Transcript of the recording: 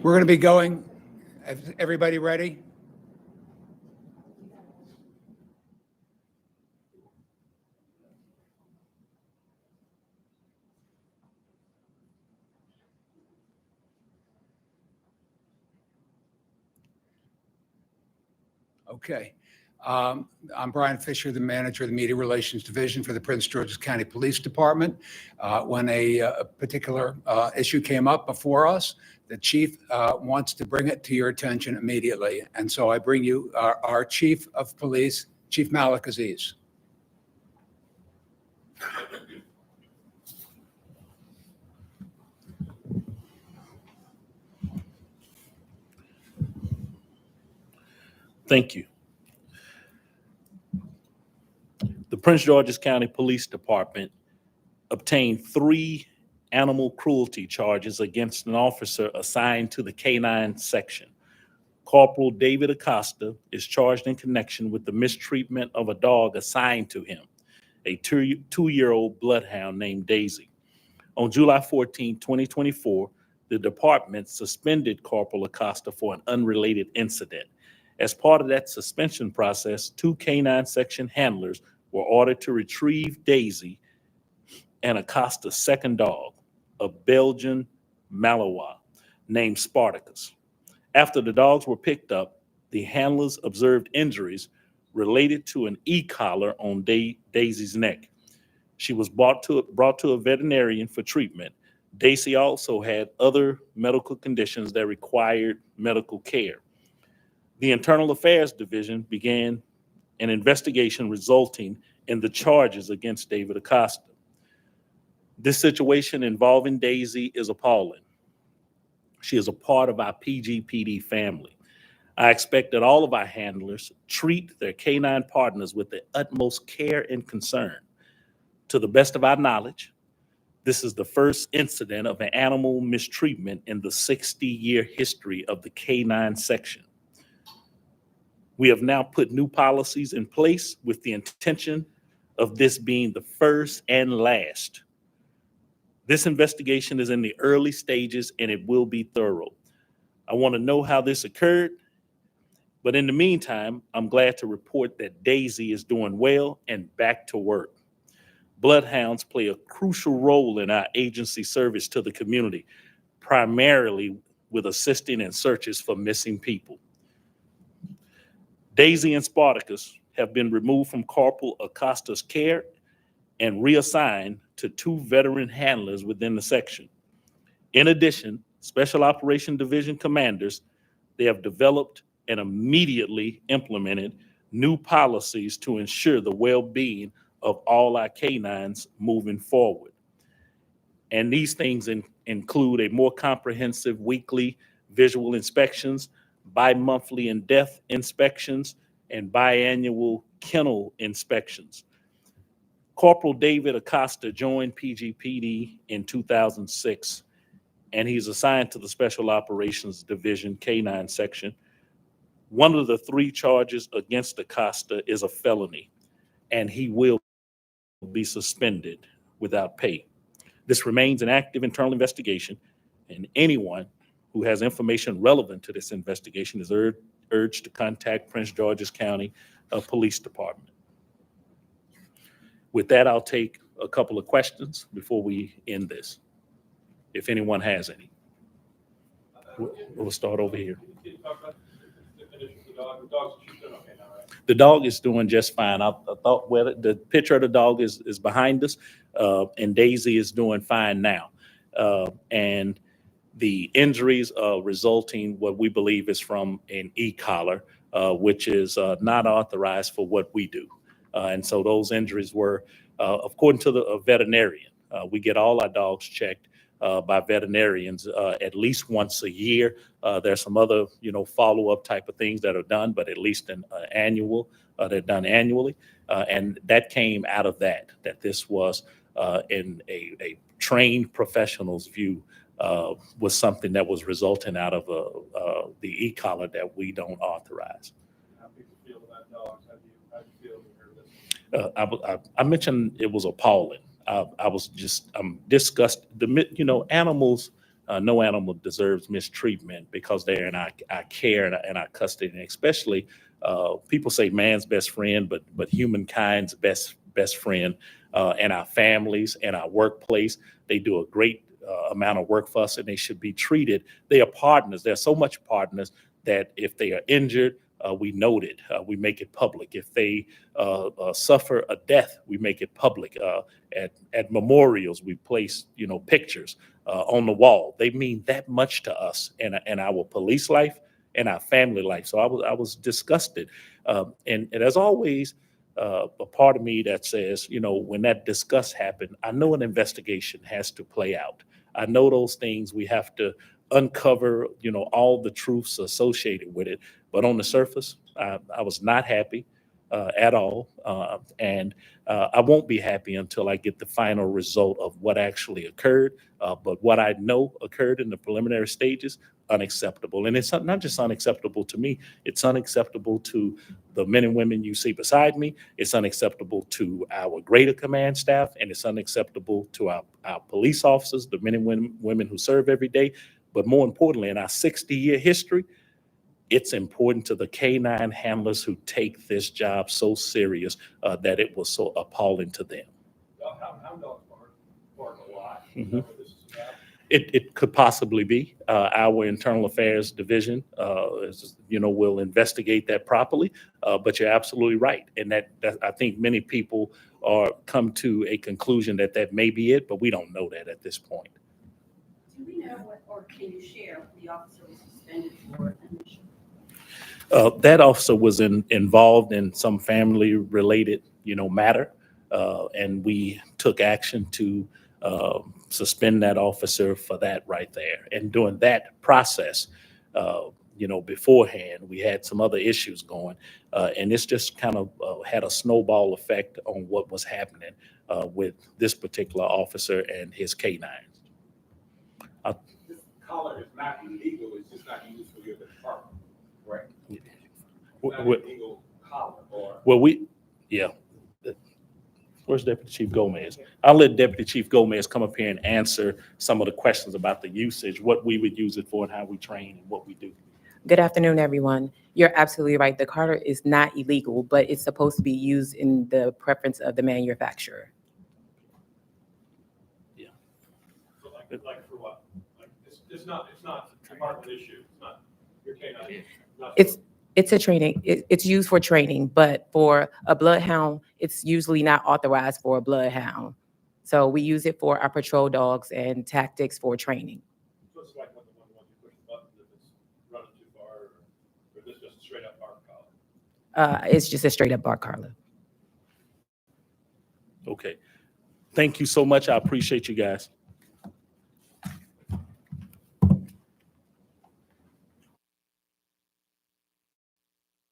We're going to be going. Everybody ready? Okay. I'm Brian Fisher, the manager of the Media Relations Division for the Prince George's County Police Department. When a particular issue came up before us, the chief wants to bring it to your attention immediately. And so I bring you our chief of police, Chief Malik Aziz. Thank you. The Prince George's County Police Department obtained 3 animal cruelty charges against an officer assigned to the Canine section. Corporal David Acosta is charged in connection with the mistreatment of a dog assigned to him, a 2-year-old bloodhound named Daisy. On July 14, 2024, the department suspended Corporal Acosta for an unrelated incident. As part of that suspension process, 2 Canine section handlers were ordered to retrieve Daisy and Acosta's second dog, a Belgian Malinois named Spartacus. After the dogs were picked up, the handlers observed injuries related to an e-collar on Daisy's neck. She was brought to a veterinarian for treatment. Daisy also had other medical conditions that required medical care. The Internal Affairs Division began an investigation resulting in the charges against David Acosta. This situation involving Daisy is appalling. She is a part of our PGPD family. I expect that all of our handlers treat their canine partners with the utmost care and concern. To the best of our knowledge, this is the first incident of an animal mistreatment in the 60-year history of the Canine section. We have now put new policies in place with the intention of this being the first and last. This investigation is in the early stages and it will be thorough. I want to know how this occurred, but in the meantime, I'm glad to report that Daisy is doing well and back to work. Bloodhounds play a crucial role in our agency service to the community, primarily with assisting in searches for missing people. Daisy and Spartacus have been removed from Corporal Acosta's care and reassigned to 2 veteran handlers within the section. In addition, Special Operation Division commanders, they have developed and immediately implemented new policies to ensure the well-being of all our canines moving forward. And these things include a more comprehensive weekly visual inspections, bi-monthly in-depth inspections, and biannual kennel inspections. Corporal David Acosta joined PGPD in 2006, and he's assigned to the Special Operations Division Canine section. One of the 3 charges against Acosta is a felony, and he will be suspended without pay. This remains an active internal investigation, and anyone who has information relevant to this investigation is urged to contact Prince George's County Police Department. With that, I'll take a couple of questions before we end this, if anyone has any. We'll start over here. The dog is doing just fine. I thought, well, the picture of the dog is behind us, and Daisy is doing fine now. And the injuries resulting, what we believe is from an e-collar, which is not authorized for what we do. And so those injuries were, according to the veterinarian, we get all our dogs checked by veterinarians at least once a year. There's some other, follow-up type of things that are done, but at least an annual, they're done annually. And that came out of that this was in a trained professional's view, was something that was resulting out of the e-collar that we don't authorize. How people feel about dogs? How do you feel when you hear this? I mentioned it was appalling. I'm disgusted. Animals, no animal deserves mistreatment because they're in our care and our custody, and especially people say man's best friend, but humankind's best friend, and our families and our workplace. They do a great amount of work for us, and they should be treated. They are partners. They're so much partners that if they are injured, we note it. We make it public. If they suffer a death, we make it public. At memorials, we place pictures on the wall. They mean that much to us and our police life and our family life. So I was disgusted, and there's always a part of me that says, when that disgust happened, I know an investigation has to play out. I know those things we have to uncover, all the truths associated with it. But on the surface, I was not happy at all. And I won't be happy until I get the final result of what actually occurred. But what I know occurred in the preliminary stages, unacceptable. And it's not just unacceptable to me, it's unacceptable to the men and women you see beside me. It's unacceptable to our greater command staff, and it's unacceptable to our police officers, the men and women who serve every day. But more importantly, in our 60-year history, it's important to the canine handlers who take this job so serious that it was so appalling to them. Hound dogs bark a lot. Mhm. What this is about. It could possibly be. Our internal affairs division, will investigate that properly. But you're absolutely right, and that I think many people come to a conclusion that may be it, but we don't know that at this point. Do we know what, or can you share what the officer was suspended for initially? That officer was involved in some family-related, matter, and we took action to suspend that officer for that right there. And during that process, beforehand, we had some other issues going, and this just kind of had a snowball effect on what was happening with this particular officer and his canines. This collar is not illegal, it's just not used for your department, right? It's not an illegal collar or. Well, yeah. Where's Deputy Chief Gomez? I'll let Deputy Chief Gomez come up here and answer some of the questions about the usage, what we would use it for, and how we train and what we do. Good afternoon, everyone. You're absolutely right. The collar is not illegal, but it's supposed to be used in the preference of the manufacturer. Yeah. So like for what? Like it's not department issue, it's not your canine. Not It's a training. It's used for training, but for a bloodhound, it's usually not authorized for a bloodhound. So we use it for our patrol dogs and tactics for training. So it's like when you push the button if it's running too far, or this just a straight up bark collar. It's just a straight up bark collar. Okay. Thank you so much. I appreciate you guys.